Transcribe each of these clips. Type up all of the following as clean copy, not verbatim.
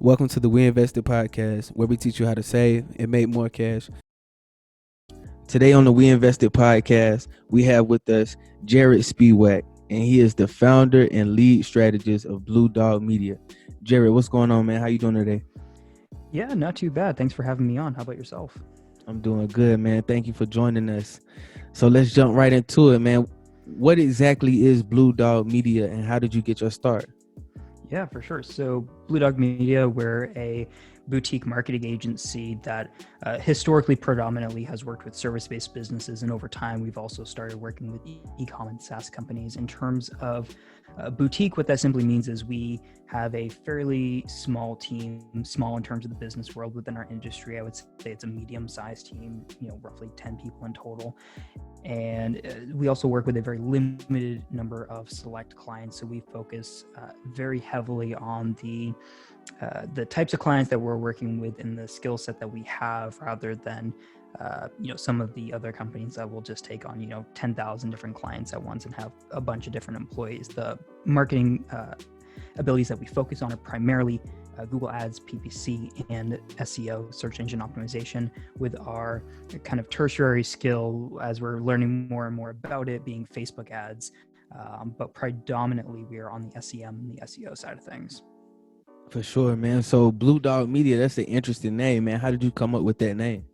Welcome to the WEInvested podcast, where we teach you how to save and make more cash. Today on the WEInvested podcast, we have with us Jarod Spiewak, and he is the founder and lead strategist of Blue Dog Media. Jarod, what's going on, man? How you doing today? Yeah, not too bad. Thanks for having me on. How about yourself? I'm doing good, man. Thank you for joining us. So let's jump right into it, man. What exactly is Blue Dog Media, and how did you get your start? Yeah, for sure. So Blue Dog Media, we're a boutique marketing agency that historically predominantly has worked with service-based businesses. And over time, we've also started working with e-com and SaaS companies. In terms of boutique, what that simply means is we have a fairly small team, small in terms of the business world within our industry. I would say it's a medium-sized team, roughly 10 people in total. And we also work with a very limited number of select clients. So we focus very heavily on the types of clients that we're working with and the skill set that we have, rather than some of the other companies that will just take on 10,000 different clients at once and have a bunch of different employees. The marketing abilities that we focus on are primarily Google Ads, PPC, and SEO, search engine optimization, with our kind of tertiary skill, as we're learning more and more about it, being Facebook ads. But predominantly, we are on the SEM and the SEO side of things. For sure, man. So Blue Dog Media, that's an interesting name, man. How did you come up with that name?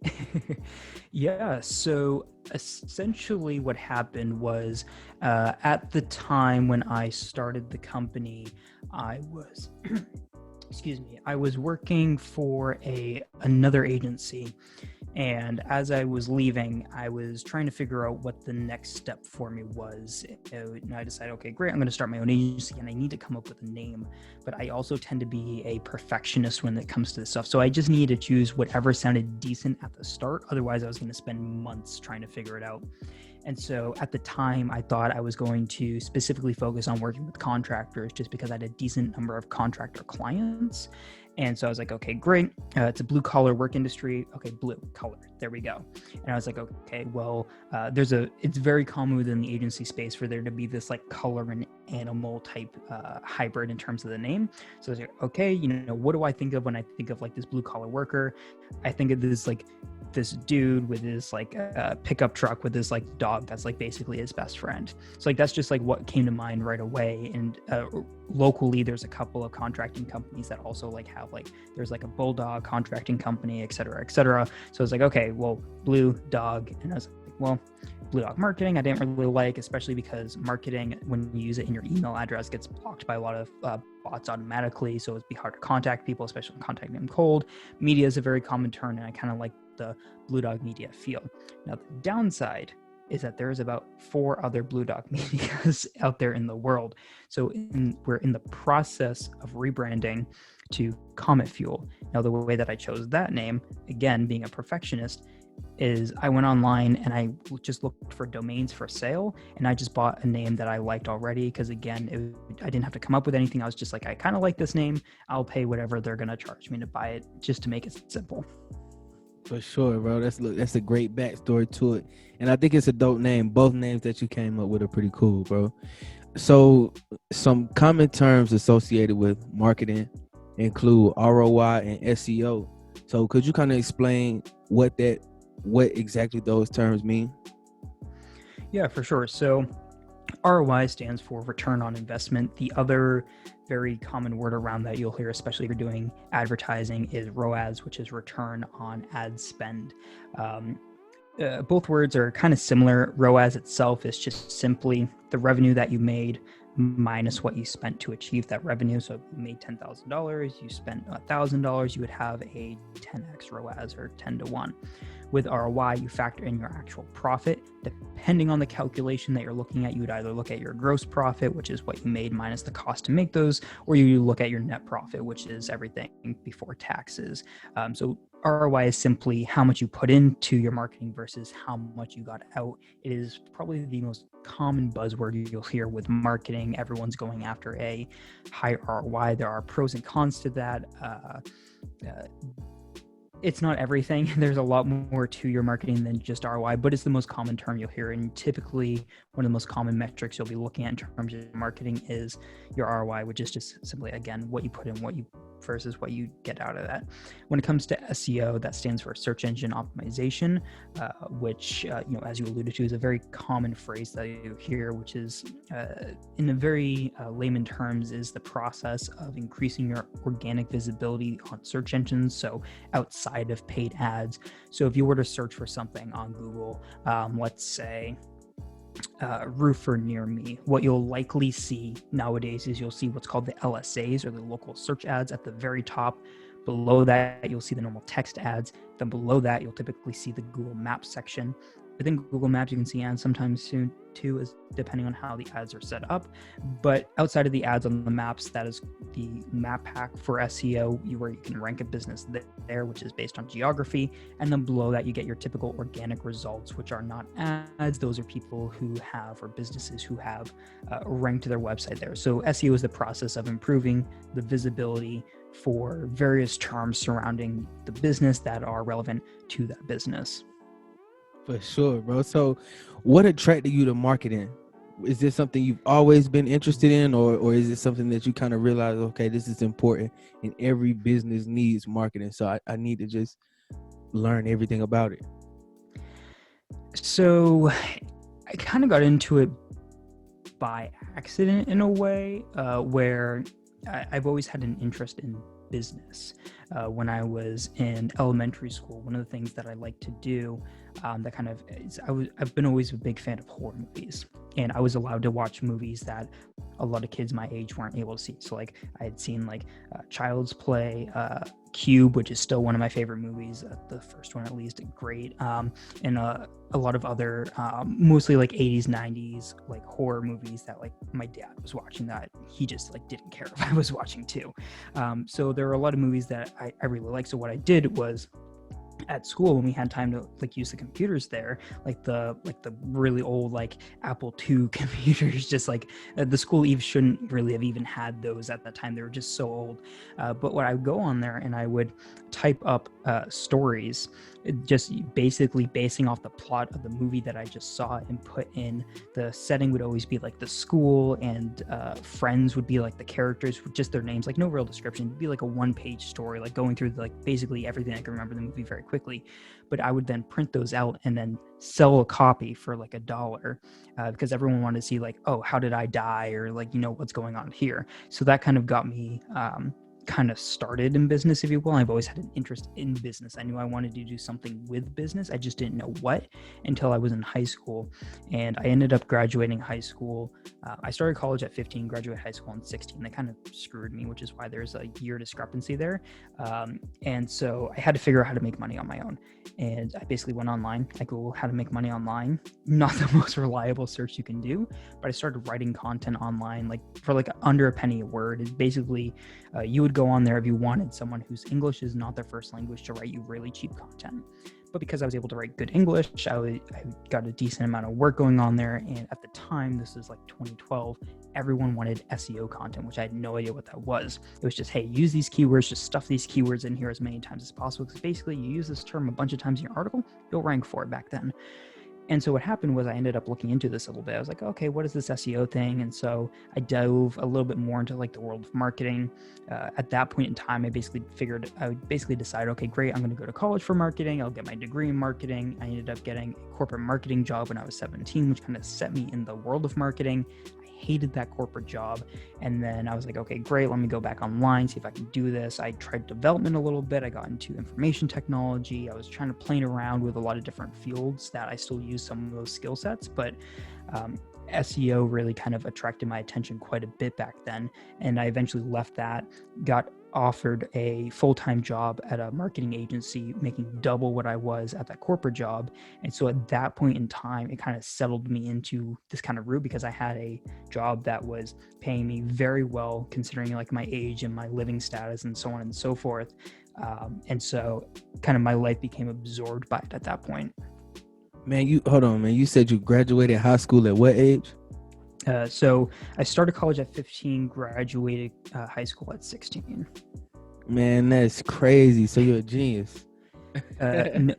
Yeah, so essentially what happened was at the time when I started the company, I was I was working for another agency, and as I was leaving, I was trying to figure out what the next step for me was. And I decided, okay, great, I'm going to start my own agency, and I need to come up with a name. But I also tend to be a perfectionist when it comes to this stuff, so I just needed to choose whatever sounded decent at the start. Otherwise, I was going to spend months trying to figure it out. And so at the time, I thought I was going to specifically focus on working with contractors, just because I had a decent number of contractor clients. And so I was like, okay, great. It's a blue collar work industry. Okay, blue color. There we go. And I was like, okay, well, it's very common within the agency space for there to be this like color and animal type hybrid in terms of the name. So I was like, okay, what do I think of when I think of like this blue collar worker? I think of this dude with his like pickup truck with his like dog that's like basically his best friend. So like that's just like what came to mind right away. And locally, there's a couple of contracting companies that also like have like there's like a bulldog contracting company, et cetera, et cetera. So I was like, okay, well, Blue Dog, and I was like, well, Blue Dog Marketing I didn't really like, especially because marketing, when you use it in your email address, gets blocked by a lot of bots automatically, so it'd be hard to contact people, especially contacting them cold. Media is a very common term, and I kind of like the Blue Dog Media feel. Now, the downside is that there is about 4 other Blue Dog Medias out there in the world. So we're in the process of rebranding to Comet Fuel. Now, the way that I chose that name, again, being a perfectionist, is I went online and I just looked for domains for sale, and I just bought a name that I liked already, because again, I didn't have to come up with anything. I was just like, I kind of like this name. I'll pay whatever they're going to charge me to buy it, just to make it simple. For sure, bro. That's a great backstory to it. And I think it's a dope name. Both names that you came up with are pretty cool, bro. So some common terms associated with marketing include ROI and SEO. So could you kind of explain what exactly those terms mean? Yeah, for sure. So ROI stands for return on investment. The other very common word around that you'll hear, especially if you're doing advertising, is ROAS, which is return on ad spend. Both words are kind of similar. ROAS itself is just simply the revenue that you made minus what you spent to achieve that revenue. So if you made $10,000, you spent $1,000, you would have a 10x ROAS, or 10 to 1. With ROI, you factor in your actual profit. Depending on the calculation that you're looking at, you would either look at your gross profit, which is what you made minus the cost to make those, or you look at your net profit, which is everything before taxes. So ROI is simply how much you put into your marketing versus how much you got out. It is probably the most common buzzword you'll hear with marketing. Everyone's going after a high ROI. There are pros and cons to that. It's not everything. There's a lot more to your marketing than just ROI, but it's the most common term you'll hear. And typically, one of the most common metrics you'll be looking at in terms of marketing is your ROI, which is just simply, again, what you put in, what you versus what you get out of that. When it comes to SEO, that stands for search engine optimization, which, as you alluded to, is a very common phrase that you hear, which is, in a very layman terms, is the process of increasing your organic visibility on search engines. So outside of paid ads. So if you were to search for something on Google, let's say roofer near me, what you'll likely see nowadays is you'll see what's called the LSAs, or the local search ads, at the very top. Below that, you'll see the normal text ads. Then below that, you'll typically see the Google Maps section. Within Google Maps, you can see ads sometimes soon too, is depending on how the ads are set up. But outside of the ads on the maps, that is the map hack for SEO, where you can rank a business there, which is based on geography. And then below that, you get your typical organic results, which are not ads. Those are people who have, or businesses who have ranked their website there. So SEO is the process of improving the visibility for various terms surrounding the business that are relevant to that business. For sure, bro. So what attracted you to marketing? Is this something you've always been interested in, or is it something that you kind of realize, okay, this is important and every business needs marketing, so I need to just learn everything about it? So I kind of got into it by accident in a way, where I've always had an interest in business. When I was in elementary school, one of the things that I like to do, I've been always a big fan of horror movies, and I was allowed to watch movies that a lot of kids my age weren't able to see. So like I had seen like Child's Play, Cube, which is still one of my favorite movies, the first one at least, great, and a lot of other mostly like 80s 90s like horror movies that like my dad was watching that he just like didn't care if I was watching too. So there were a lot of movies that I really liked. So what I did was, at school, when we had time to like use the computers there, like the really old like Apple II computers, just like the school shouldn't really have even had those at that time. They were just so old. But what I would go on there and I would type up stories, just basically basing off the plot of the movie that I just saw, and put in the setting would always be like the school, and friends would be like the characters with just their names, like no real description. It'd be like a one-page story, like going through like basically everything I can remember the movie very quickly. But I would then print those out and then sell a copy for like $1, because everyone wanted to see like, oh, how did I die, or like, what's going on here. So that kind of got me kind of started in business, if you will. I've always had an interest in business. I knew I wanted to do something with business. I just didn't know what until I was in high school. And I ended up graduating high school. I started college at 15, graduated high school in 16. That kind of screwed me, which is why there's a year discrepancy there. And so I had to figure out how to make money on my own. And I basically went online. I Googled how to make money online. Not the most reliable search you can do, but I started writing content online, like for like under a penny a word. It's basically, you would go on there if you wanted someone whose English is not their first language to write you really cheap content. But because I was able to write good English, I got a decent amount of work going on there. And at the time, this is like 2012, everyone wanted SEO content, which I had no idea what that was. It was just, hey, use these keywords, just stuff these keywords in here as many times as possible. Because basically you use this term a bunch of times in your article, you'll rank for it back then. And so what happened was I ended up looking into this a little bit. I was like, okay, what is this SEO thing? And so I dove a little bit more into like the world of marketing. At that point in time, I would basically decide, okay, great, I'm going to go to college for marketing. I'll get my degree in marketing. I ended up getting a corporate marketing job when I was 17, which kind of set me in the world of marketing. Hated that corporate job. And then I was like, okay, great, let me go back online, see if I can do this. I tried development a little bit. I got into information technology. I was trying to play around with a lot of different fields that I still use some of those skill sets, but SEO really kind of attracted my attention quite a bit back then. And I eventually left that, got offered a full-time job at a marketing agency, making double what I was at that corporate job. And so at that point in time, it kind of settled me into this kind of route, because I had a job that was paying me very well considering like my age and my living status and so on and so forth. And so kind of my life became absorbed by it at that point. Man, hold on, man. You said you graduated high school at what age? So I started college at 15, graduated high school at 16. Man, that's crazy. So you're a genius.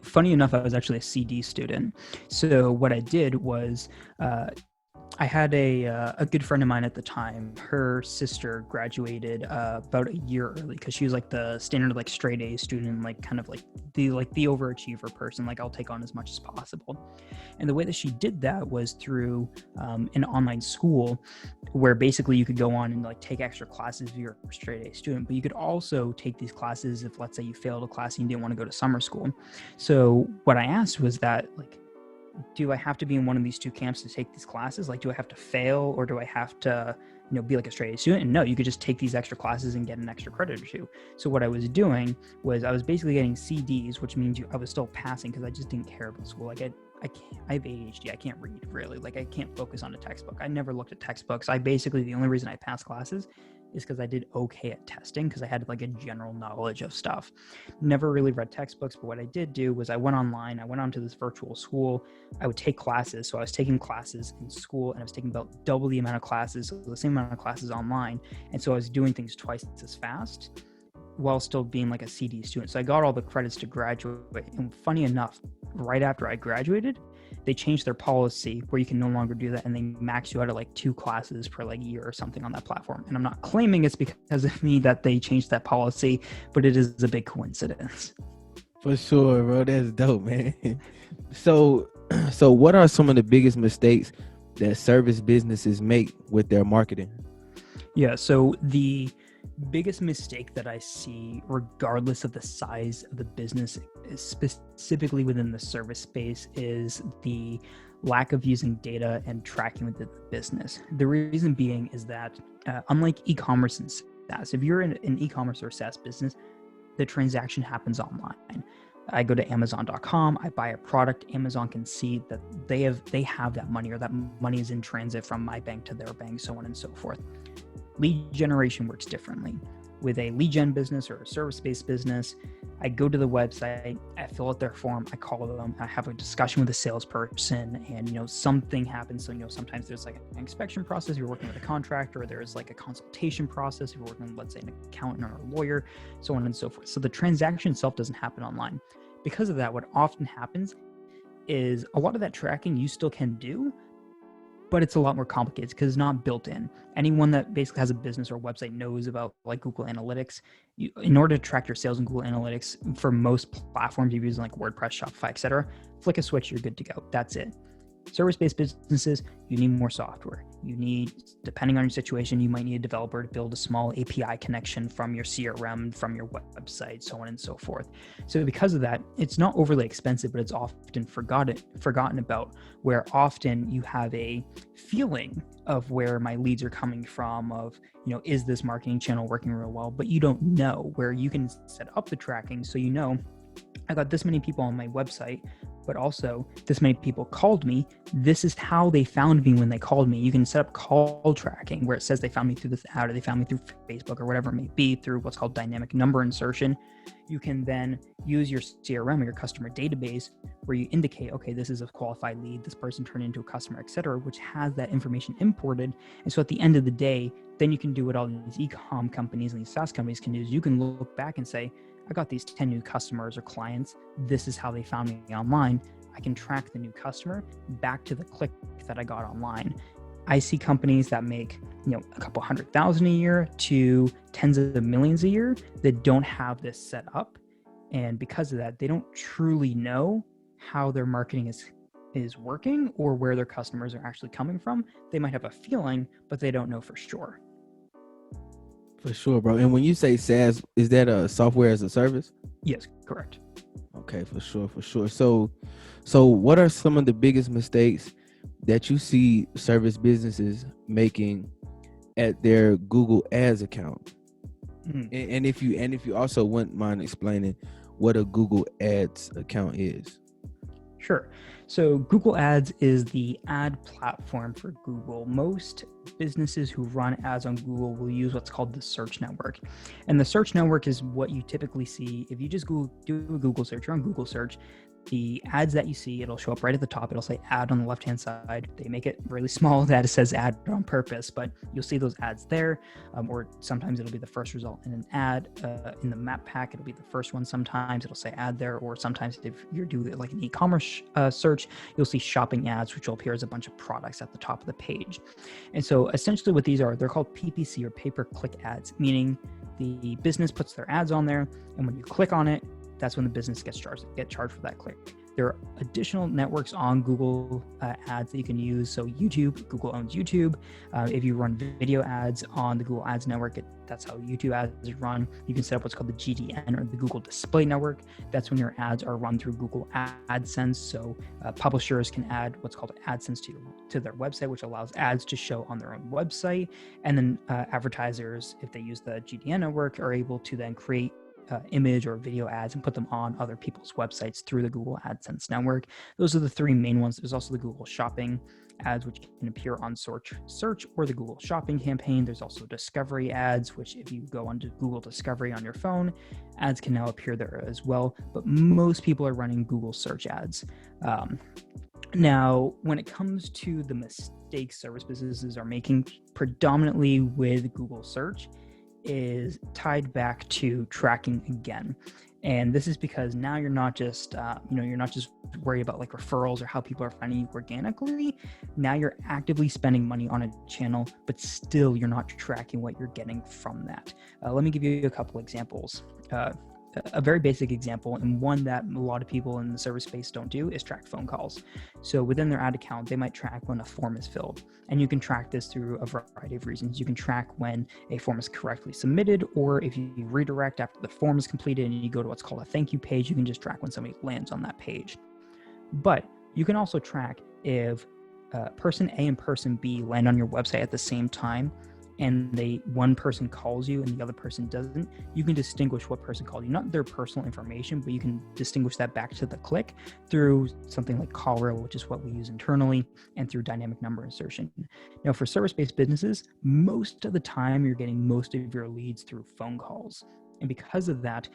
Funny enough, I was actually a CD student. So what I did was I had a good friend of mine at the time. Her sister graduated about a year early because she was like the standard like straight A student, like kind of like the overachiever person. Like I'll take on as much as possible. And the way that she did that was through an online school where basically you could go on and like take extra classes if you're a straight A student, but you could also take these classes if, let's say, you failed a class and you didn't want to go to summer school. So what I asked was that, like, do I have to be in one of these two camps to take these classes? Like, do I have to fail, or do I have to, be like a straight A student? And no, you could just take these extra classes and get an extra credit or two. So what I was doing was I was basically getting CDs, which means I was still passing because I just didn't care about school. Like I have ADHD. I can't read really. Like I can't focus on a textbook. I never looked at textbooks. The only reason I passed classes is because I did okay at testing because I had like a general knowledge of stuff. Never really read textbooks, but what I did do was I went online. I went onto this virtual school. I would take classes. So I was taking classes in school and I was taking about double the amount of classes, so the same amount of classes online. And so I was doing things twice as fast while still being like a CD student. So I got all the credits to graduate. And funny enough, right after I graduated, they changed their policy where you can no longer do that, and they max you out at like 2 classes per like year or something on that platform. And I'm not claiming it's because of me that they changed that policy, but it is a big coincidence. For sure, bro. That's dope, man. So what are some of the biggest mistakes that service businesses make with their marketing? Yeah, so the biggest mistake that I see, regardless of the size of the business, specifically within the service space, is the lack of using data and tracking within the business. The reason being is that unlike e-commerce and SaaS, if you're in an e-commerce or SaaS business, the transaction happens online. I go to Amazon.com, I buy a product, Amazon can see that they have that money, or that money is in transit from my bank to their bank, so on and so forth. Lead generation works differently. With a lead gen business or a service-based business, I go to the website, I fill out their form, I call them, I have a discussion with a salesperson, and something happens. So sometimes there's like an inspection process if you're working with a contractor, or there's like a consultation process if you're working with, let's say, an accountant or a lawyer, so on and so forth. So the transaction itself doesn't happen online. Because of that, what often happens is a lot of that tracking you still can do, but it's a lot more complicated because it's not built in. Anyone that basically has a business or a website knows about like Google Analytics. In order to track your sales in Google Analytics, for most platforms you're using like WordPress, Shopify, etc., flick a switch, you're good to go. That's it. Service-based businesses, you need more software. You need, depending on your situation, you might need a developer to build a small API connection from your CRM, from your website, so on and so forth. So because of that, it's not overly expensive, but it's often forgotten about, where often you have a feeling of where my leads are coming from, of, is this marketing channel working real well? But you don't know, where you can set up the tracking so I got this many people on my website, but also this many people called me. This is how they found me when they called me. You can set up call tracking where it says they found me through this ad, or they found me through Facebook, or whatever it may be, through what's called dynamic number insertion. You can then use your CRM or your customer database where you indicate, okay, this is a qualified lead, this person turned into a customer, etc., which has that information imported. And so at the end of the day, then you can do what all these e-com companies and these SaaS companies can do, is you can look back and say, I got these 10 new customers or clients. This is how they found me online. I can track the new customer back to the click that I got online. I see companies that make, a couple 100,000 a year to tens of millions a year that don't have this set up. And because of that, they don't truly know how their marketing is working, or where their customers are actually coming from. They might have a feeling, but they don't know for sure. For sure, bro. And when you say SaaS, is that a software as a service? Yes, correct. Okay, for sure. So what are some of the biggest mistakes that you see service businesses making at their Google Ads account? And if you also wouldn't mind explaining what a Google Ads account is. Sure. So Google Ads is the ad platform for Google. Most businesses who run ads on Google will use what's called the search network. And the search network is what you typically see if you just do a Google search. You're on Google search. The ads that you see, it'll show up right at the top. It'll say ad on the left-hand side. They make it really small that it says ad on purpose, but you'll see those ads there. Or sometimes it'll be the first result in an ad. In the map pack, it'll be the first one. Sometimes it'll say ad there, or sometimes if you're doing like an e-commerce search, you'll see shopping ads, which will appear as a bunch of products at the top of the page. And so essentially what these are, they're called PPC or pay-per-click ads, meaning the business puts their ads on there, and when you click on it, that's when the business gets charged for that click. There are additional networks on Google ads that you can use. So YouTube, Google owns YouTube. If you run video ads on the Google Ads network, that's how YouTube ads run. You can set up what's called the GDN or the Google Display Network. That's when your ads are run through Google AdSense. So publishers can add what's called AdSense to their website, which allows ads to show on their own website. And then advertisers, if they use the GDN network, are able to then create image or video ads and put them on other people's websites through the Google AdSense network. Those are the three main ones. There's also the Google Shopping ads, which can appear on search or the Google Shopping campaign. There's also discovery ads, which if you go onto Google Discovery on your phone, ads can now appear there as well. But most people are running Google search ads. Now, when it comes to the mistakes service businesses are making predominantly with Google search, is tied back to tracking again. And this is because now you're not just worried about like referrals or how people are finding you organically. Now you're actively spending money on a channel, but still you're not tracking what you're getting from that. Let me give you a couple examples. A very basic example, and one that a lot of people in the service space don't do, is track phone calls. So within their ad account, they might track when a form is filled. And you can track this through a variety of reasons. You can track when a form is correctly submitted, or if you redirect after the form is completed and you go to what's called a thank you page, you can just track when somebody lands on that page. But you can also track if person A and person B land on your website at the same time, and one person calls you and the other person doesn't, you can distinguish what person called you, not their personal information, but you can distinguish that back to the click through something like Callrow, which is what we use internally, and through dynamic number insertion. Now, for service-based businesses, most of the time you're getting most of your leads through phone calls. And because of that,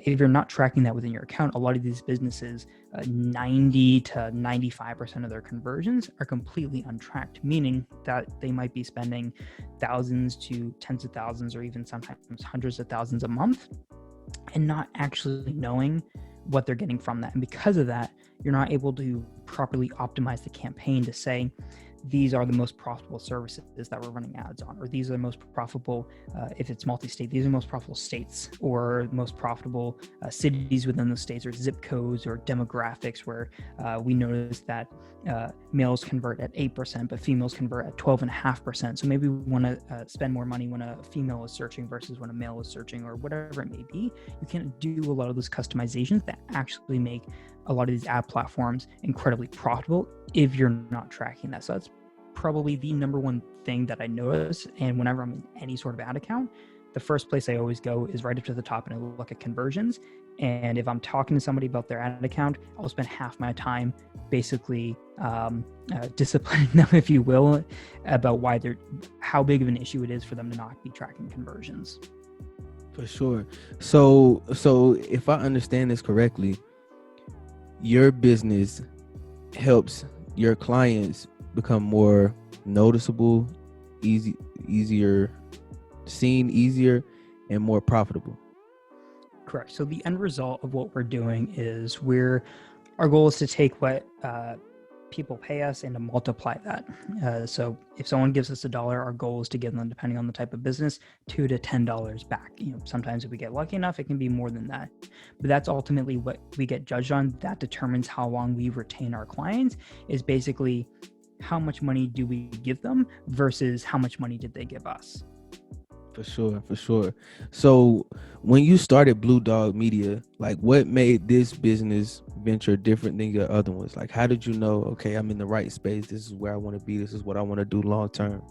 if you're not tracking that within your account, a lot of these businesses, 90 to 95% of their conversions are completely untracked, meaning that they might be spending thousands to tens of thousands or even sometimes hundreds of thousands a month and not actually knowing what they're getting from that. And because of that, you're not able to properly optimize the campaign to say, these are the most profitable services that we're running ads on, or these are the most profitable, if it's multi-state, these are the most profitable states or most profitable cities within the states, or zip codes or demographics where we notice that males convert at 8%, but females convert at 12.5%. So maybe we want to spend more money when a female is searching versus when a male is searching, or whatever it may be. You can do a lot of those customizations that actually make a lot of these ad platforms incredibly profitable if you're not tracking that. So that's probably the number one thing that I notice. And whenever I'm in any sort of ad account, the first place I always go is right up to the top and I look at conversions. And if I'm talking to somebody about their ad account, I'll spend half my time basically disciplining them, if you will, about how big of an issue it is for them to not be tracking conversions. For sure. So if I understand this correctly, your business helps your clients become more noticeable, easier seen, and more profitable. Correct. So the end result of what we're doing is our goal is to take what people pay us and to multiply that. So if someone gives us $1, our goal is to give them, depending on the type of business, $2 to $10 back. Sometimes if we get lucky enough, it can be more than that. But that's ultimately what we get judged on. That determines how long we retain our clients, is basically how much money do we give them versus how much money did they give us. For sure. So when you started Blue Dog Media, like what made this business venture different than your other ones? Like how did you know, okay, I'm in the right space, this is where I want to be, this is what I want to do long term?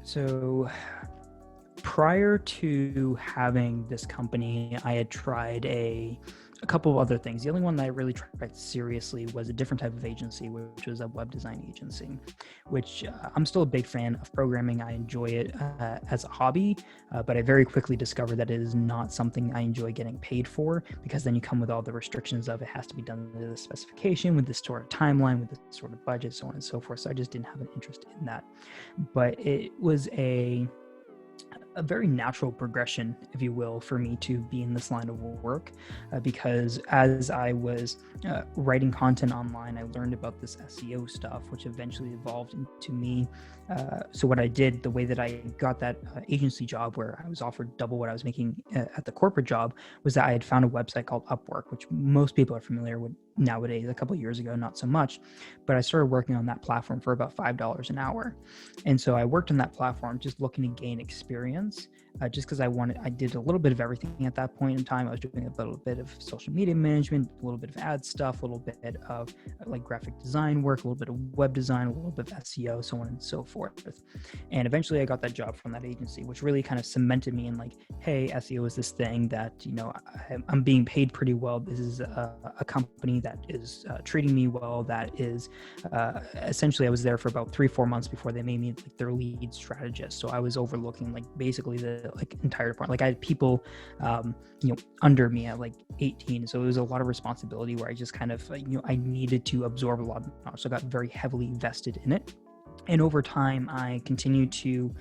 So prior to having this company, I had tried a couple of other things. The only one that I really tried seriously was a different type of agency, which was a web design agency, which I'm still a big fan of programming. I enjoy it as a hobby, but I very quickly discovered that it is not something I enjoy getting paid for, because then you come with all the restrictions of it has to be done to the specification, with this sort of timeline, with this sort of budget, so on and so forth. So I just didn't have an interest in that. But it was a very natural progression, if you will, for me to be in this line of work, because as I was writing content online, I learned about this SEO stuff, which eventually evolved into me. So what I did, the way that I got that agency job where I was offered double what I was making at the corporate job, was that I had found a website called Upwork, which most people are familiar with nowadays. A couple of years ago, not so much, but I started working on that platform for about $5 an hour. And so I worked on that platform just looking to gain experience, just because I did a little bit of everything at that point in time. I was doing a little bit of social media management, a little bit of ad stuff, a little bit of like graphic design work, a little bit of web design, a little bit of SEO, so on and so forth. And eventually I got that job from that agency, which really kind of cemented me in like, hey, SEO is this thing that, I'm being paid pretty well. This is a company that is treating me well, that is essentially, I was there for about 3-4 months before they made me like their lead strategist. So I was overlooking like basically the like entire department. Like I had people under me at like 18, so it was a lot of responsibility where I just kind of I needed to absorb a lot of knowledge, so I got very heavily vested in it. And over time, I continued to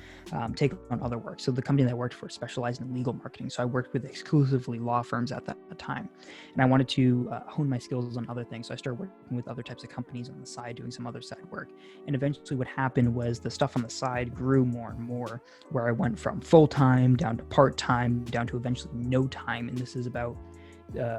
take on other work. So the company that I worked for specialized in legal marketing. So I worked with exclusively law firms at that time. And I wanted to hone my skills on other things. So I started working with other types of companies on the side, doing some other side work. And eventually what happened was the stuff on the side grew more and more, where I went from full-time down to part-time, down to eventually no time. And this is about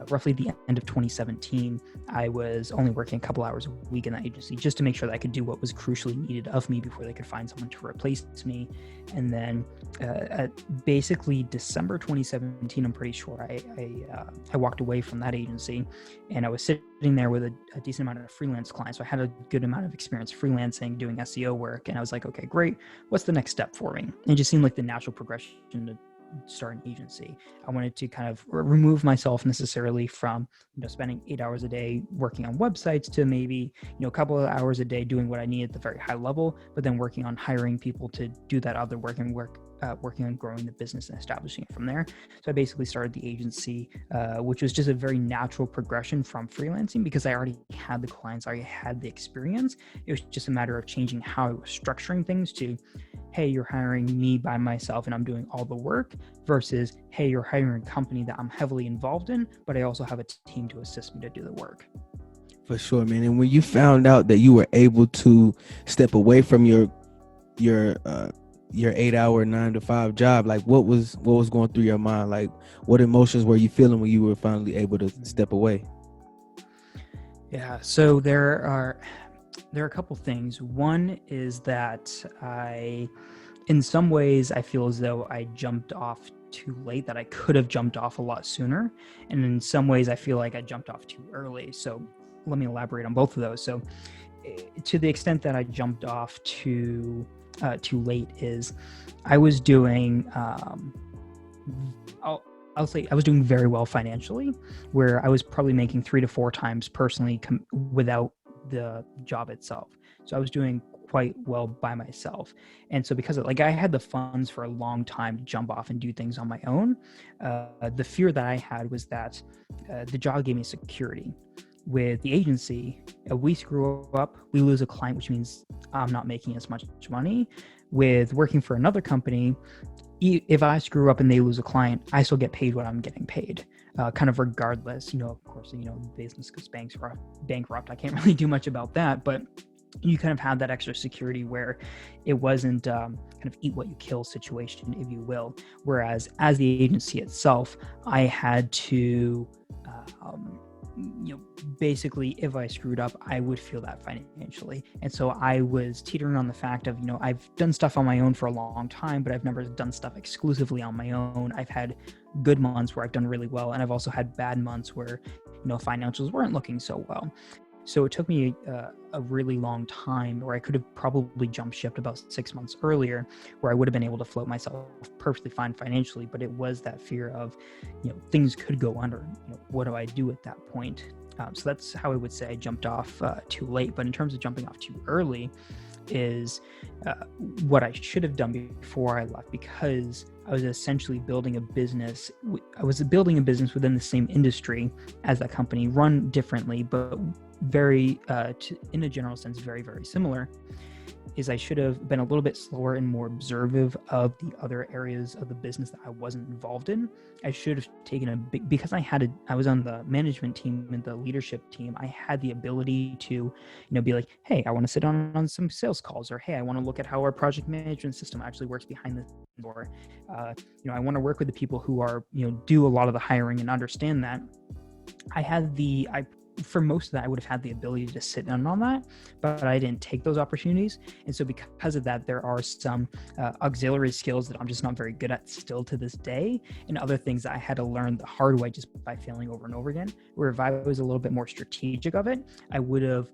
roughly the end of 2017. I was only working a couple hours a week in that agency just to make sure that I could do what was crucially needed of me before they could find someone to replace me. And then at basically December 2017, I'm pretty sure I walked away from that agency, and I was sitting there with a decent amount of freelance clients. So I had a good amount of experience freelancing, doing SEO work, and I was like, okay, great. What's the next step for me? And it just seemed like the natural progression to start an agency. I wanted to kind of remove myself necessarily from spending 8 hours a day working on websites to maybe a couple of hours a day doing what I need at the very high level, but then working on hiring people to do that other work and working on growing the business and establishing it from there. So I basically started the agency, which was just a very natural progression from freelancing, because I already had the clients, I already had the experience. It was just a matter of changing how I was structuring things to, hey, you're hiring me by myself and I'm doing all the work, versus, hey, you're hiring a company that I'm heavily involved in, but I also have a team to assist me to do the work. For sure, man. And when you found out that you were able to step away from your 8-hour 9-to-5 job, like what was going through your mind? Like what emotions were you feeling when you were finally able to step away? Yeah, so there are a couple things. One is that in some ways, I feel as though I jumped off too late, that I could have jumped off a lot sooner. And in some ways, I feel like I jumped off too early. So let me elaborate on both of those. So to the extent that I jumped off too late is I was doing, I'll say I was doing very well financially, where I was probably making 3 to 4 times personally without the job itself. So I was doing quite well by myself. And so because I had the funds for a long time to jump off and do things on my own, the fear that I had was that the job gave me security. With the agency, if we screw up, we lose a client, which means I'm not making as much money. With working for another company, if I screw up and they lose a client, I still get paid what I'm getting paid, kind of regardless. Of course, business goes bankrupt. I can't really do much about that, but you kind of have that extra security where it wasn't kind of eat what you kill situation, if you will. Whereas as the agency itself, I had to, basically if I screwed up, I would feel that financially. And so I was teetering on the fact of, I've done stuff on my own for a long time, but I've never done stuff exclusively on my own. I've had good months where I've done really well. And I've also had bad months where, financials weren't looking so well. So it took me a really long time, or I could have probably jumped ship about 6 months earlier, where I would have been able to float myself perfectly fine financially. But it was that fear of, things could go under. What do I do at that point? So that's how I would say I jumped off too late. But in terms of jumping off too early, is what I should have done before I left, because I was essentially building a business. I was building a business within the same industry as that company, run differently, but very, in a general sense, very, very similar. Is I should have been a little bit slower and more observant of the other areas of the business that I wasn't involved in. I should have taken a big, because I was on the management team and the leadership team. I had the ability to, be like, hey, I want to sit on some sales calls, or hey, I want to look at how our project management system actually works behind the scenes, or I want to work with the people who are, do a lot of the hiring and understand that. For most of that, I would have had the ability to sit in on that, but I didn't take those opportunities. And so because of that, there are some auxiliary skills that I'm just not very good at still to this day, and other things that I had to learn the hard way just by failing over and over again, where if I was a little bit more strategic of it, I would have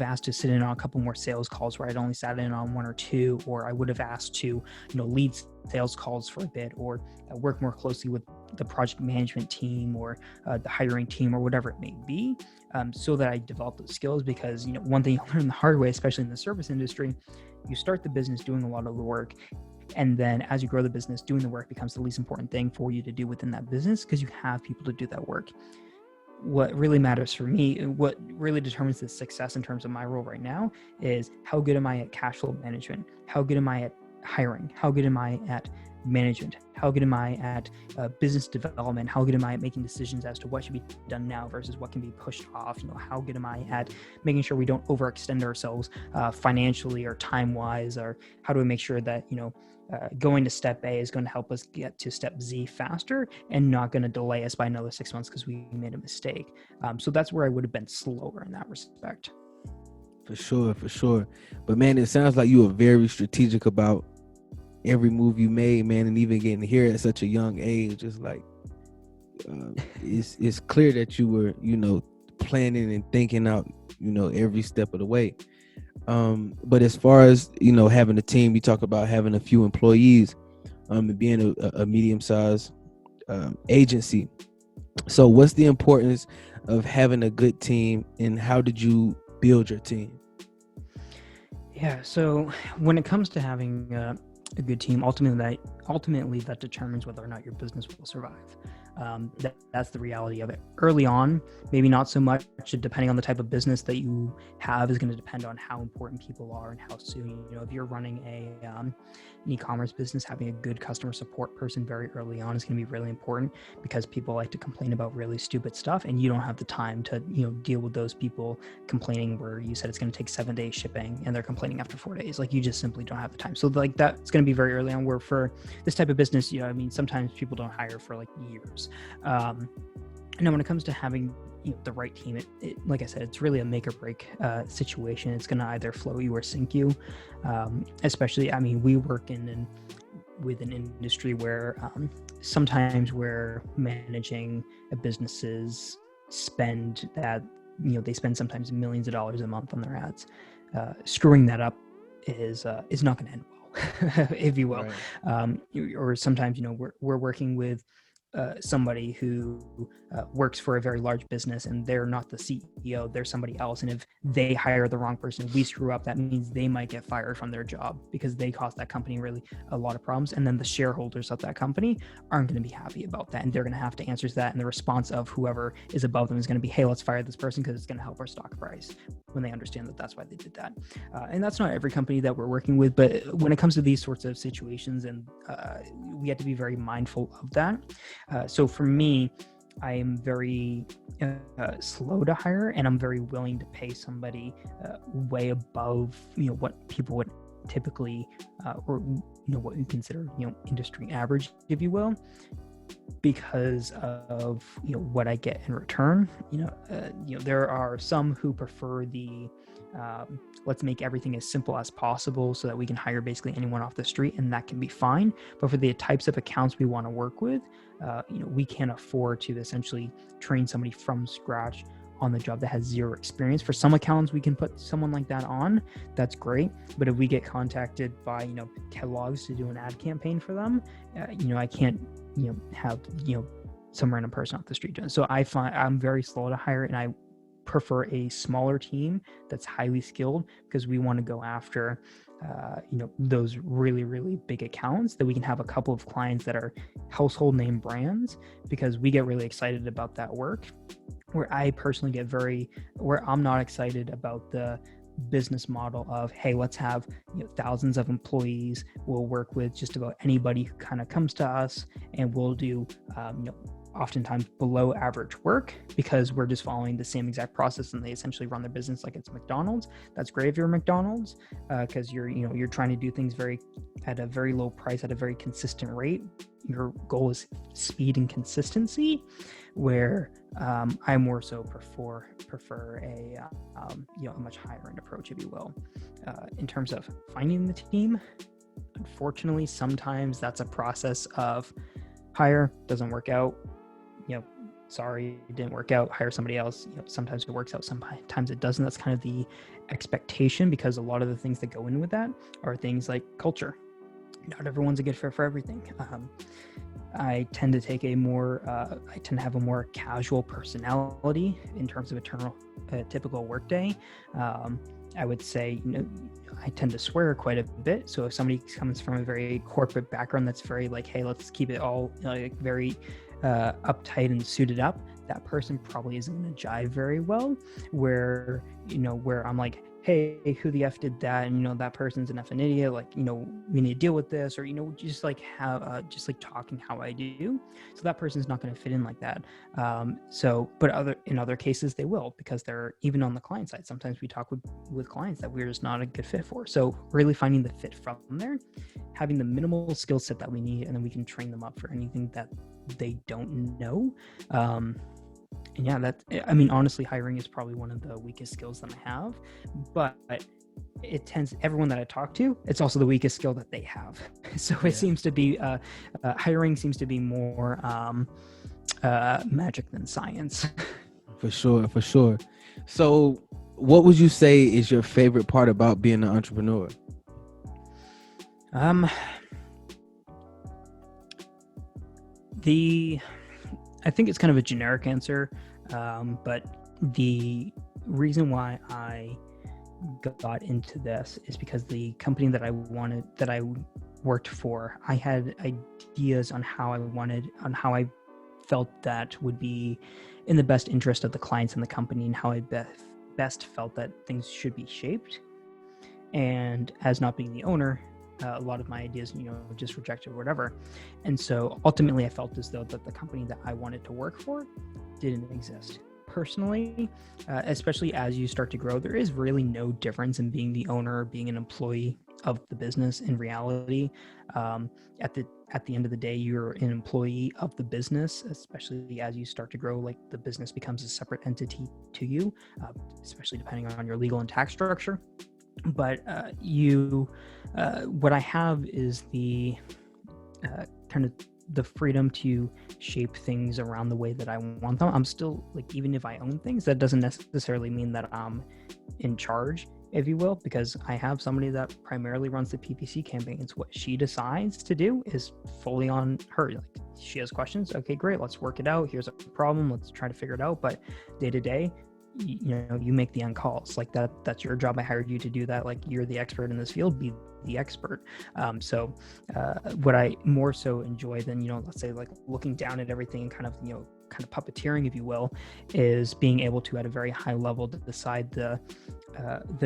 asked to sit in on a couple more sales calls where I'd only sat in on one or two, or I would have asked to, lead sales calls for a bit, or work more closely with the project management team or the hiring team or whatever it may be, so that I develop those skills. Because, one thing you learn the hard way, especially in the service industry, you start the business doing a lot of the work. And then as you grow the business, doing the work becomes the least important thing for you to do within that business, because you have people to do that work. What really matters for me, what really determines the success in terms of my role right now, is how good am I at cash flow management? How good am I at hiring? How good am I at management? How good am I at business development? How good am I at making decisions as to what should be done now versus what can be pushed off? How good am I at making sure we don't overextend ourselves financially or time-wise? Or how do we make sure that, going to step A is going to help us get to step Z faster and not going to delay us by another 6 months because we made a mistake? So that's where I would have been slower in that respect. For sure. But man, it sounds like you were very strategic about every move you made, man, and even getting here at such a young age. It's like it's clear that you were, planning and thinking out, every step of the way. But as far as, having a team, you talk about having a few employees, and being a medium-sized agency. So what's the importance of having a good team, and how did you build your team? Yeah, so when it comes to having a good team, ultimately that determines whether or not your business will survive. That's the reality of it. Early on, maybe not so much, depending on the type of business that you have, is going to depend on how important people are and how soon. If you're running an e-commerce business, having a good customer support person very early on is going to be really important, because people like to complain about really stupid stuff, and you don't have the time to deal with those people complaining where you said it's going to take 7 days shipping and they're complaining after 4 days. Like, you just simply don't have the time. So like that's going to be very early on, where for this type of business, sometimes people don't hire for like years. Now when it comes to having the right team, it like I said, it's really a make or break situation. It's going to either float you or sink you. Especially, we work with an industry where sometimes we're managing businesses spend that, they spend sometimes millions of dollars a month on their ads. Screwing that up is not going to end well, if you will. Right. Or sometimes, we're working with somebody who works for a very large business, and they're not the CEO, they're somebody else. And if they hire the wrong person, we screw up, that means they might get fired from their job because they cost that company really a lot of problems. And then the shareholders of that company aren't going to be happy about that. And they're going to have to answer to that. And the response of whoever is above them is going to be, hey, let's fire this person because it's going to help our stock price, when they understand that that's why they did that. And that's not every company that we're working with. But when it comes to these sorts of situations, and we have to be very mindful of that. So for me, I am very slow to hire, and I'm very willing to pay somebody way above, what people would typically, or what you consider, industry average, if you will, because of what I get in return. There are some who prefer the let's make everything as simple as possible so that we can hire basically anyone off the street, and that can be fine. But for the types of accounts we want to work with, we can't afford to essentially train somebody from scratch on the job that has zero experience. For some accounts, we can put someone like that on. That's great. But if we get contacted by, Kellogg's to do an ad campaign for them, I can't, have, some random person off the street doing it. So I find I'm very slow to hire, and I prefer a smaller team that's highly skilled, because we want to go after those really, really big accounts that we can have a couple of clients that are household name brands, because we get really excited about that work. Where I personally get where I'm not excited about the business model of, hey, let's have thousands of employees. We'll work with just about anybody who kind of comes to us, and we'll do oftentimes below average work, because we're just following the same exact process, and they essentially run their business like it's McDonald's. That's great if you're McDonald's, because you're trying to do things at a very low price at a very consistent rate. Your goal is speed and consistency, where I more so prefer a much higher end approach, if you will. In terms of finding the team, unfortunately, sometimes that's a process of hire, doesn't work out. Sorry, it didn't work out, hire somebody else. Sometimes it works out, sometimes it doesn't. That's kind of the expectation, because a lot of the things that go in with that are things like culture. Not everyone's a good fit for everything. I tend to have a more casual personality in terms of a typical workday. I would say, I tend to swear quite a bit. So if somebody comes from a very corporate background that's very like, hey, let's keep it all very uptight and suited up, that person probably isn't going to jive very well. Where I'm like, hey, who the F did that? And, that person's an effing idiot. Like, we need to deal with this, or, just like have, just like talking how I do. So that person's not going to fit in like that. But in other cases they will, because they're even on the client side. Sometimes we talk with clients that we're just not a good fit for. So really finding the fit from there, having the minimal skill set that we need, and then we can train them up for anything that they don't know. And yeah, honestly, hiring is probably one of the weakest skills that I have, but everyone that I talk to, it's also the weakest skill that they have. So it seems to be, hiring seems to be more magic than science. For sure. So what would you say is your favorite part about being an entrepreneur? I think it's kind of a generic answer, but the reason why I got into this is because the company that I worked for, I had ideas on how I felt that would be in the best interest of the clients and the company, and how I best felt that things should be shaped. And as not being the owner, a lot of my ideas, just rejected or whatever. And so ultimately I felt as though that the company that I wanted to work for didn't exist. Personally, especially as you start to grow, there is really no difference in being the owner or being an employee of the business. In reality, at the end of the day, you're an employee of the business, especially as you start to grow, like the business becomes a separate entity to you, especially depending on your legal and tax structure. But what I have is the kind of the freedom to shape things around the way that I want them. I'm still, like, even if I own things, that doesn't necessarily mean that I'm in charge, if you will, because I have somebody that primarily runs the PPC campaigns. What she decides to do is fully on her. Like, she has questions. Okay, great. Let's work it out. Here's a problem. Let's try to figure it out. But day to day, you make the end calls. Like that's your job. I hired you to do that. Like, you're the expert in this field, be the expert. So what I more so enjoy than, let's say, like, looking down at everything and kind of puppeteering, if you will, is being able to, at a very high level, to decide the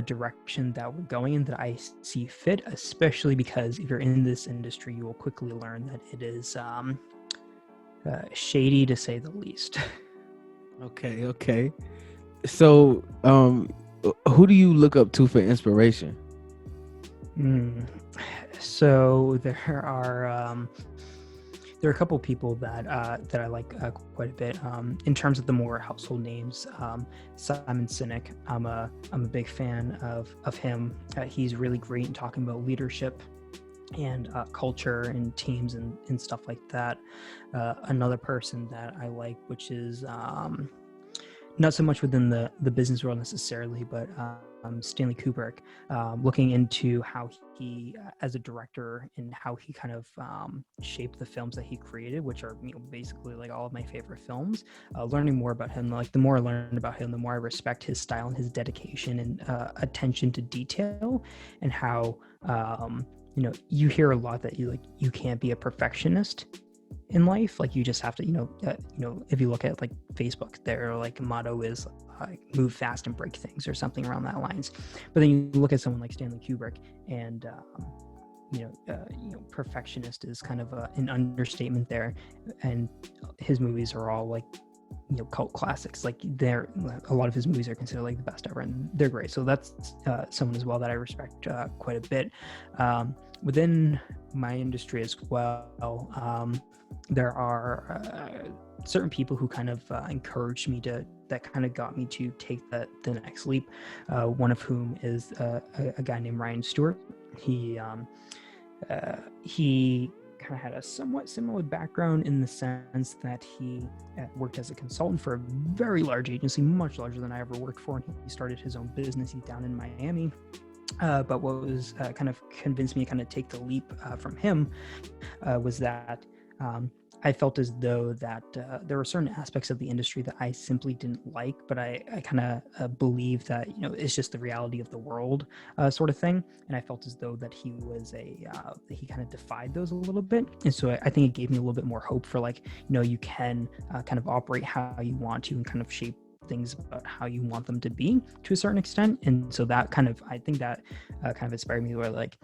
direction that we're going in, that I see fit, especially because if you're in this industry, you will quickly learn that it is shady, to say the least. Okay. So, who do you look up to for inspiration? So there are a couple people that I like quite a bit. In terms of the more household names, Simon Sinek, I'm a big fan of him. He's really great in talking about leadership and culture and teams and stuff like that. Another person that I like, which is not so much within the business world necessarily, but Stanley Kubrick, looking into how he, as a director, and how he kind of shaped the films that he created, which are basically like all of my favorite films. Learning more about him, like the more I learn about him, the more I respect his style and his dedication and attention to detail, and how you hear a lot that you can't be a perfectionist in life. Like you just have to, if you look at like Facebook, their like motto is move fast and break things or something around that lines. But then you look at someone like Stanley Kubrick, and perfectionist is kind of an understatement there. And his movies are all like cult classics. Like a lot of his movies are considered like the best ever, and they're great. So that's someone as well that I respect quite a bit. Within my industry as well, there are certain people who kind of encouraged me that kind of got me to take the next leap. One of whom is a guy named Ryan Stewart. He kind of had a somewhat similar background in the sense that he worked as a consultant for a very large agency, much larger than I ever worked for, and he started his own business. He's down in Miami. But what was kind of convinced me to kind of take the leap from him was that I felt as though that there were certain aspects of the industry that I simply didn't like, but I kind of believe that, it's just the reality of the world sort of thing. And I felt as though that he was he kind of defied those a little bit. And so I think it gave me a little bit more hope for like, you can kind of operate how you want to and kind of shape things about how you want them to be to a certain extent. And so that kind of, I think that kind of inspired me, where like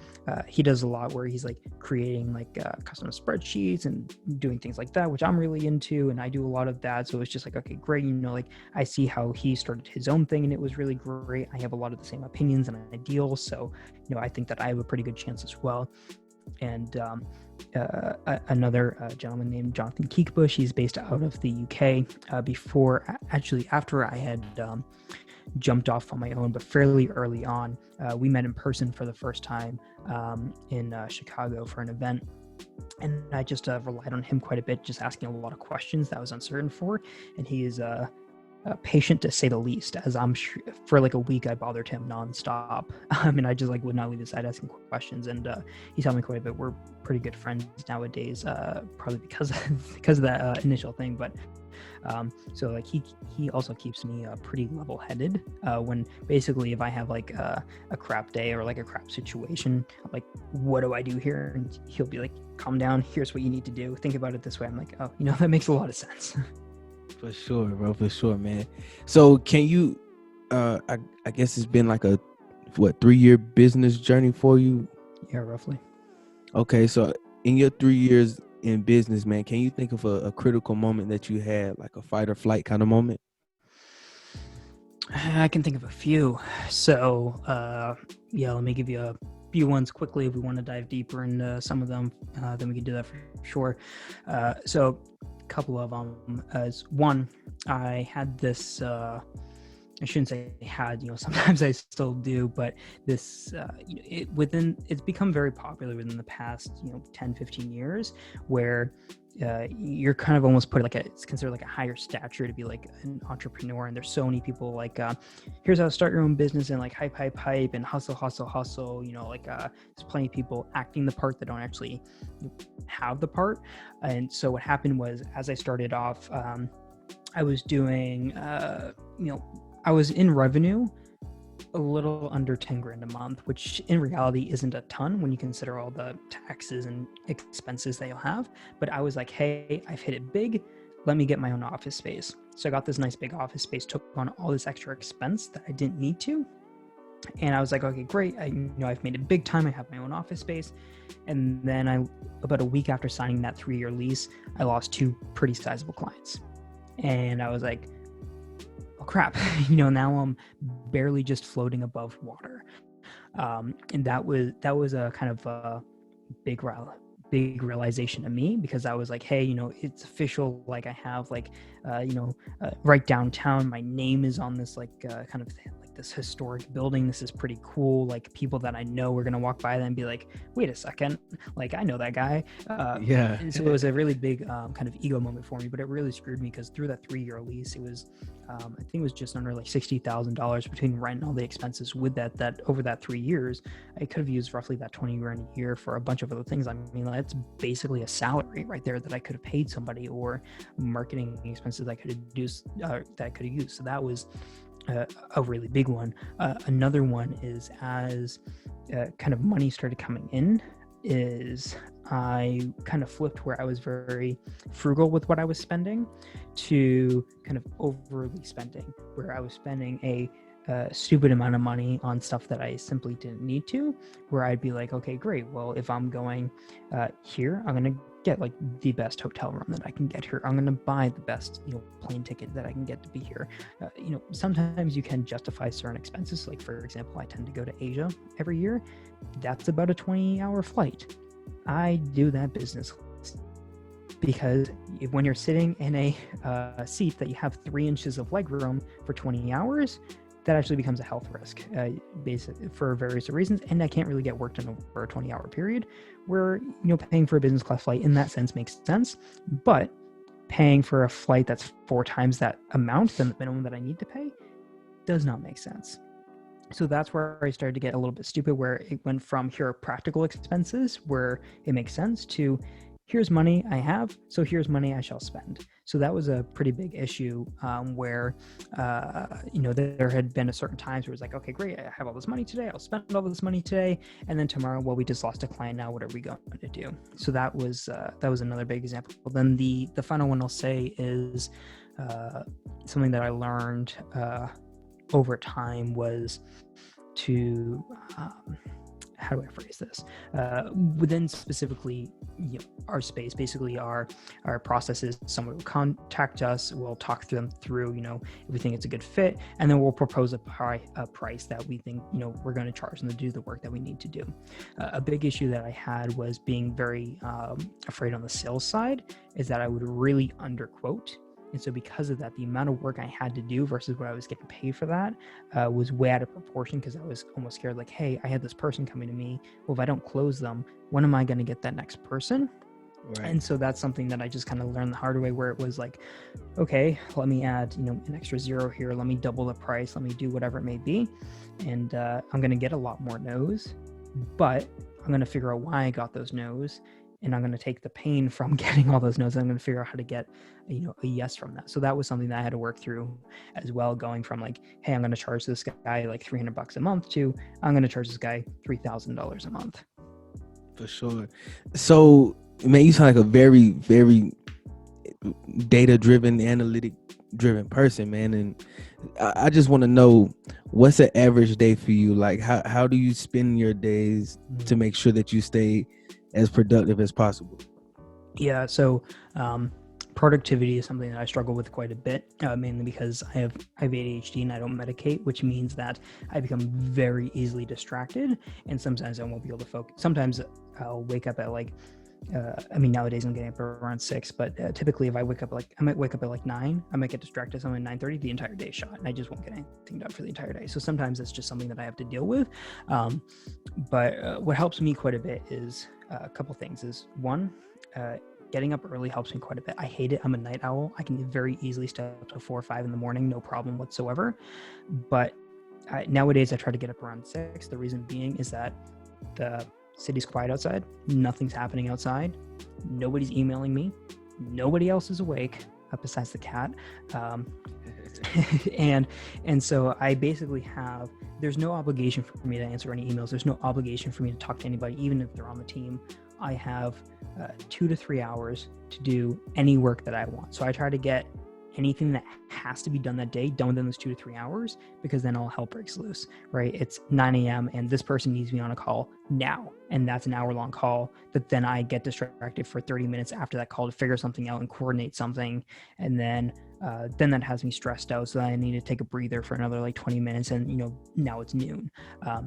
he does a lot where he's like creating like custom spreadsheets and doing things like that, which I'm really into, and I do a lot of that. So it's just like, okay, great, like I see how he started his own thing and it was really great. I have a lot of the same opinions and ideals, so I think that I have a pretty good chance as well. And another gentleman named Jonathan Keekbush, he's based out of the UK. After I had jumped off on my own, but fairly early on, we met in person for the first time in Chicago for an event. And I just relied on him quite a bit, just asking a lot of questions that I was uncertain for. And he is patient to say the least, as I'm sure for like a week I bothered him nonstop. And I just like would not leave his side asking questions, and he taught me quite a bit. We're pretty good friends nowadays, probably because of that initial thing. But so like he also keeps me pretty level-headed when basically if I have like a crap day or like a crap situation, I'm like, what do I do here? And he'll be like, calm down, here's what you need to do, think about it this way. I'm like, oh, that makes a lot of sense. For sure, bro. For sure, man. So can you, I guess it's been like a 3-year business journey for you? Yeah, roughly. Okay. So in your 3 years in business, man, can you think of a critical moment that you had, like a fight or flight kind of moment? I can think of a few. So, let me give you a few ones quickly. If we want to dive deeper into some of them, then we can do that for sure. So couple of them. As one, I had this I shouldn't say had, sometimes I still do, but this it's become very popular within the past 10-15 years, where you're kind of almost put it's considered like a higher stature to be like an entrepreneur. And there's so many people like here's how to start your own business, and like hype and hustle, there's plenty of people acting the part that don't actually have the part. And so what happened was, as I started off, I was doing I was in revenue a little under 10 grand a month, which in reality isn't a ton when you consider all the taxes and expenses that you'll have. But I was like, hey, I've hit it big. Let me get my own office space. So I got this nice big office space, took on all this extra expense that I didn't need to. And I was like, okay, great. I've made it big time. I have my own office space. And then about a week after signing that 3-year lease, I lost 2 pretty sizable clients. And I was like, oh crap, now I'm barely just floating above water. And that was a kind of a big big realization to me, because I was like, hey, it's official. Like I have like, right downtown, my name is on this like kind of like this historic building. This is pretty cool. Like people that I know are going to walk by that and be like, wait a second, like I know that guy. Yeah. And so it was a really big kind of ego moment for me, but it really screwed me because through that 3-year lease, it was, I think it was just under like $60,000 between rent and all the expenses with that over that 3 years. I could have used roughly that 20 grand a year for a bunch of other things. I mean, that's basically a salary right there that I could have paid somebody, or marketing expenses I could have used. So that was a really big one. Another one is as kind of money started coming in, is I kind of flipped where I was very frugal with what I was spending to kind of overly spending, where I was spending a stupid amount of money on stuff that I simply didn't need to, where I'd be like, okay, great. Well, if I'm going here, I'm going to get like the best hotel room that I can get here. I'm going to buy the best, plane ticket that I can get to be here. Sometimes you can justify certain expenses. Like for example, I tend to go to Asia every year. That's about a 20-hour flight. I do that business because when you're sitting in a seat that you have 3 inches of leg room for 20 hours, that actually becomes a health risk for various reasons. And I can't really get work done over a 20-hour period, where, paying for a business class flight in that sense makes sense. But paying for a flight that's 4 times that amount than the minimum that I need to pay does not make sense. So that's where I started to get a little bit stupid, where it went from here are practical expenses where it makes sense to here's money I have, so here's money I shall spend. So that was a pretty big issue where, there had been a certain times where it was like, okay, great, I have all this money today, I'll spend all this money today. And then tomorrow, well, we just lost a client, now what are we going to do? So that was another big example. Then the final one I'll say is something that I learned over time was to, how do I phrase this? Within specifically, our space, basically our processes, someone will contact us, we'll talk them through, if we think it's a good fit, and then we'll propose a price that we think, we're going to charge them to do the work that we need to do. A big issue that I had was being very afraid on the sales side, is that I would really underquote. And so because of that, the amount of work I had to do versus what I was getting paid for that was way out of proportion, because I was almost scared, like, hey, I had this person coming to me. Well, if I don't close them, when am I going to get that next person? Right. And so that's something that I just kind of learned the hard way, where it was like, okay, let me add, an extra 0 here. Let me double the price. Let me do whatever it may be. And I'm going to get a lot more no's, but I'm going to figure out why I got those no's. And I'm going to take the pain from getting all those no's. I'm going to figure out how to get, a yes from that. So that was something that I had to work through as well, going from like, hey, I'm going to charge this guy like $300 a month to I'm going to charge this guy $3,000 a month. For sure. So, man, you sound like a very, very data-driven, analytic-driven person, man. And I just want to know, what's an average day for you? Like, how do you spend your days to make sure that you stay as productive as possible? Yeah, so productivity is something that I struggle with quite a bit, mainly because I have ADHD and I don't medicate, which means that I become very easily distracted, and sometimes I won't be able to focus. Sometimes I'll wake up at like, nowadays I'm getting up around 6, but typically if I might wake up at like 9, I might get distracted something at 9:30, the entire day shot, and I just won't get anything done for the entire day. So sometimes it's just something that I have to deal with. But what helps me quite a bit is a couple things. Is one, getting up early helps me quite a bit. I hate it. I'm a night owl. I can very easily stay up to 4 or 5 in the morning, no problem whatsoever. But nowadays I try to get up around 6. The reason being is that the city's quiet outside. Nothing's happening outside. Nobody's emailing me. Nobody else is awake besides the cat. And so I basically there's no obligation for me to answer any emails. There's no obligation for me to talk to anybody, even if they're on the team. I have 2 to 3 hours to do any work that I want. So I try to get anything that has to be done that day done within those 2 to 3 hours, because then all hell breaks loose, right? It's 9 a.m. and this person needs me on a call now. And that's an hour-long call that then I get distracted for 30 minutes after that call to figure something out and coordinate something. And then that has me stressed out. So I need to take a breather for another like 20 minutes. And, now it's noon.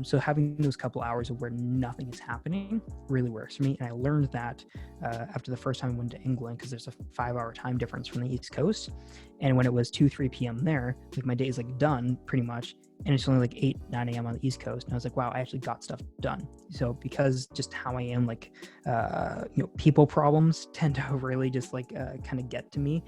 So having those couple hours of where nothing is happening really works for me. And I learned that after the first time I went to England, because there's a 5-hour time difference from the East Coast. And when it was 2-3 p.m. there, like my day is like done pretty much. And it's only like 8-9 a.m. on the East Coast. And I was like, wow, I actually got stuff done. So because just how I am, like, people problems tend to really just like kind of get to me.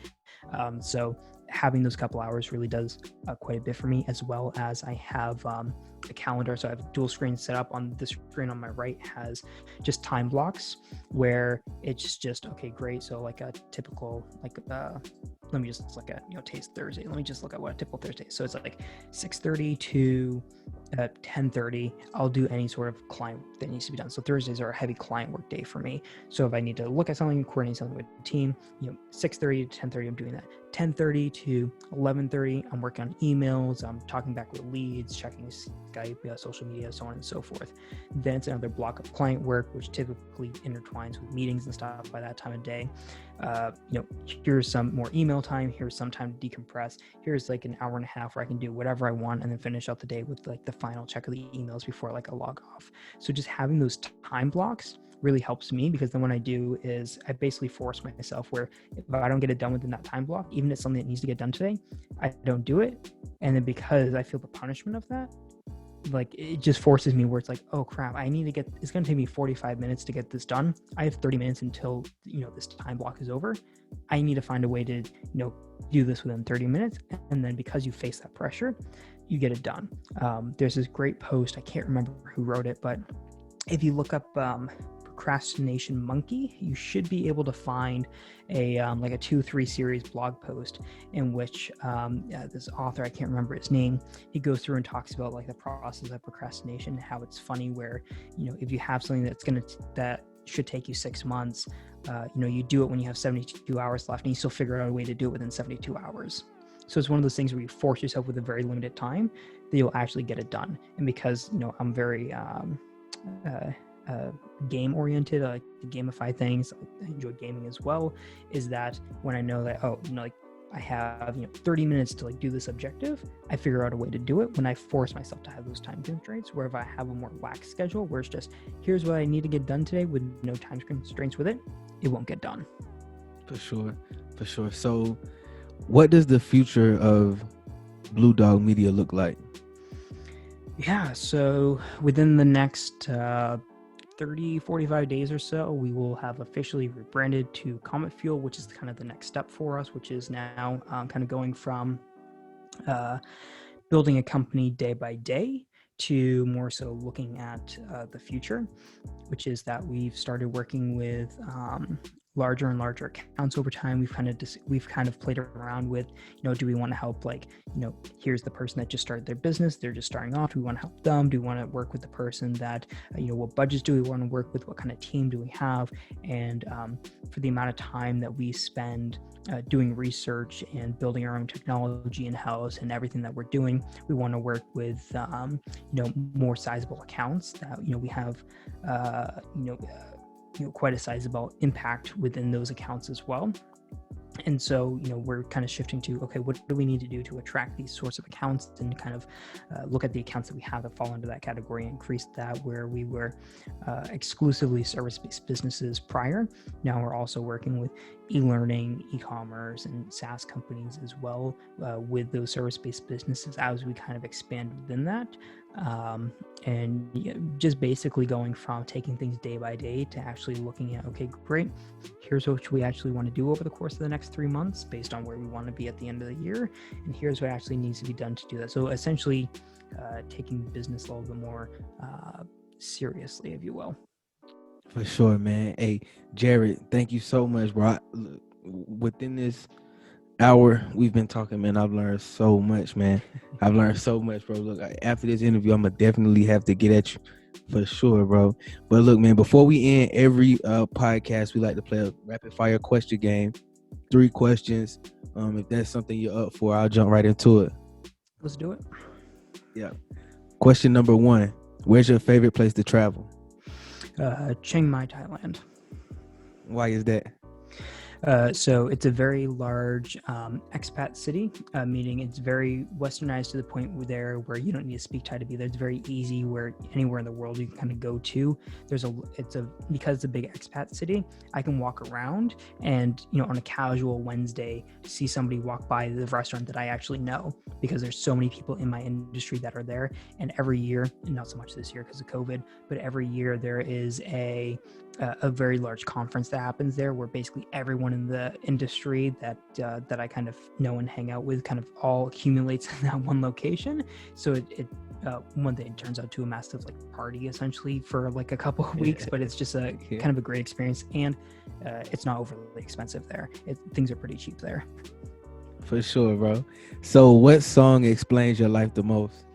So having those couple hours really does quite a bit for me, as well as I have a calendar. So I have a dual screen set up. On the screen on my right has just time blocks where it's just, okay, great. So like a typical, like, let me just look at, today's Thursday. Let me just look at what a typical Thursday is. So it's like 6:30 to 10:30. I'll do any sort of client work that needs to be done. So Thursdays are a heavy client work day for me. So if I need to look at something, coordinate something with the team, 6:30 to 10:30, I'm doing that. 10:30 to 11:30, I'm working on emails. I'm talking back with leads, checking Skype, social media, so on and so forth. Then it's another block of client work, which typically intertwines with meetings and stuff by that time of day. Here's some more email time. Here's some time to decompress. Here's like an hour and a half where I can do whatever I want and then finish out the day with like the final check of the emails before like a log off. So just having those time blocks really helps me, because then what I do is I basically force myself where if I don't get it done within that time block, even if it's something that needs to get done today, I don't do it. And then because I feel the punishment of that, like it just forces me where it's like, oh crap, it's going to take me 45 minutes to get this done. I have 30 minutes until, this time block is over. I need to find a way to, do this within 30 minutes. And then because you face that pressure, you get it done. There's this great post. I can't remember who wrote it, but if you look up, procrastination monkey, you should be able to find a like a 2-3 series blog post in which this author, I can't remember his name, he goes through and talks about like the process of procrastination, how it's funny where if you have something that should take you 6 months, you do it when you have 72 hours left, and you still figure out a way to do it within 72 hours. So it's one of those things where you force yourself with a very limited time that you'll actually get it done. And because I'm very game oriented, I like to gamify things, I enjoy gaming as well, is that when I know that I have 30 minutes to like do this objective, I figure out a way to do it when I force myself to have those time constraints. Where if I have a more lax schedule where it's just, here's what I need to get done today with no time constraints with it, it won't get done. For sure. So what does the future of Blue Dog Media look like? Yeah, so within the next 30-45 days or so, we will have officially rebranded to Comet Fuel, which is kind of the next step for us, which is now kind of going from building a company day by day to more so looking at the future, which is that we've started working with larger and larger accounts over time. We've kind of played around with, do we want to help, like, here's the person that just started their business, they're just starting off, do we want to help them? Do we want to work with the person that, what budgets do we want to work with? What kind of team do we have? And for the amount of time that we spend doing research and building our own technology in-house and everything that we're doing, we want to work with, more sizable accounts that, we have, quite a sizable impact within those accounts as well. And so, we're kind of shifting to, okay, what do we need to do to attract these sorts of accounts, and kind of look at the accounts that we have that fall into that category and increase that, where we were exclusively service-based businesses prior. Now we're also working with e-learning, e-commerce, and SaaS companies as well with those service-based businesses as we kind of expand within that. And just basically going from taking things day by day to actually looking at, okay, great, here's what we actually want to do over the course of the next 3 months based on where we want to be at the end of the year, and here's what actually needs to be done to do that. So essentially taking business a little bit more seriously, if you will. For sure, man. Hey, Jarod, thank you so much, bro. Within this hour we've been talking, man, I've learned so much, man. I've learned so much, bro. Look, after this interview, I'm gonna definitely have to get at you for sure, bro. But look, man, before we end every podcast, we like to play a rapid fire question game. 3 questions. If that's something you're up for, I'll jump right into it. Let's do it. Yeah. Question number 1: where's your favorite place to travel? Chiang Mai, Thailand. Why is that? So it's a very large expat city, meaning it's very westernized to the point where you don't need to speak Thai to be there. It's very easy where anywhere in the world you can kind of go to. Because it's a big expat city, I can walk around and, on a casual Wednesday, see somebody walk by the restaurant that I actually know, because there's so many people in my industry that are there. And every year, not so much this year because of COVID, but every year there is a very large conference that happens there, where basically everyone in the industry that I kind of know and hang out with kind of all accumulates in that one location. So it one day it turns out to a massive like party essentially for like a couple of weeks, but it's just a kind of a great experience, and it's not overly expensive there. Things are pretty cheap there. For sure, bro. So what song explains your life the most?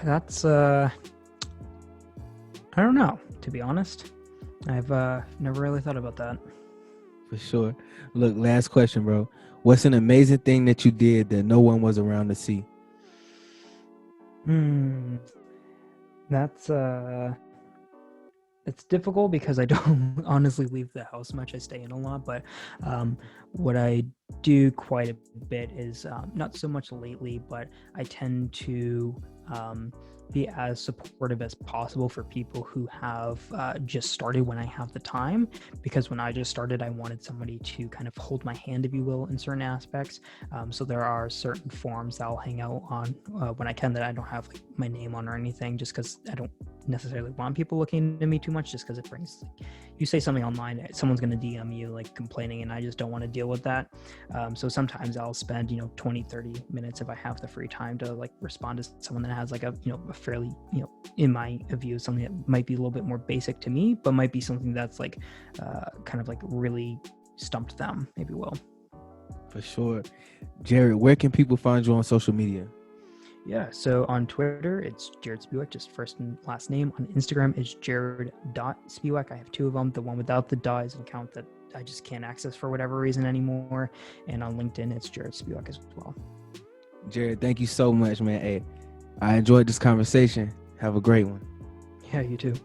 That's I don't know, to be honest. I've never really thought about that. For sure. Look, last question, bro. What's an amazing thing that you did that no one was around to see? That's it's difficult because I don't honestly leave the house much. I stay in a lot, but what I do quite a bit is not so much lately, but I tend to be as supportive as possible for people who have just started when I have the time, because when I just started, I wanted somebody to kind of hold my hand, if you will, in certain aspects. So there are certain forums that I'll hang out on when I can that I don't have like my name on or anything, just because I don't necessarily want people looking into me too much, just because it brings, like, you say something online, someone's going to DM you like complaining, and I just don't want to deal with that. So sometimes I'll spend 20-30 minutes if I have the free time to like respond to someone that has like a fairly in my view something that might be a little bit more basic to me, but might be something that's like kind of like really stumped them, maybe will. For sure. Jarod, where can people find you on social media? Yeah, so on Twitter, it's Jarod Spiewak, just first and last name. On Instagram, it's Jarod.Spiewak. I have two of them. The one without the dot is an account that I just can't access for whatever reason anymore. And on LinkedIn, it's Jarod Spiewak as well. Jarod, thank you so much, man. Hey, I enjoyed this conversation. Have a great one. Yeah, you too.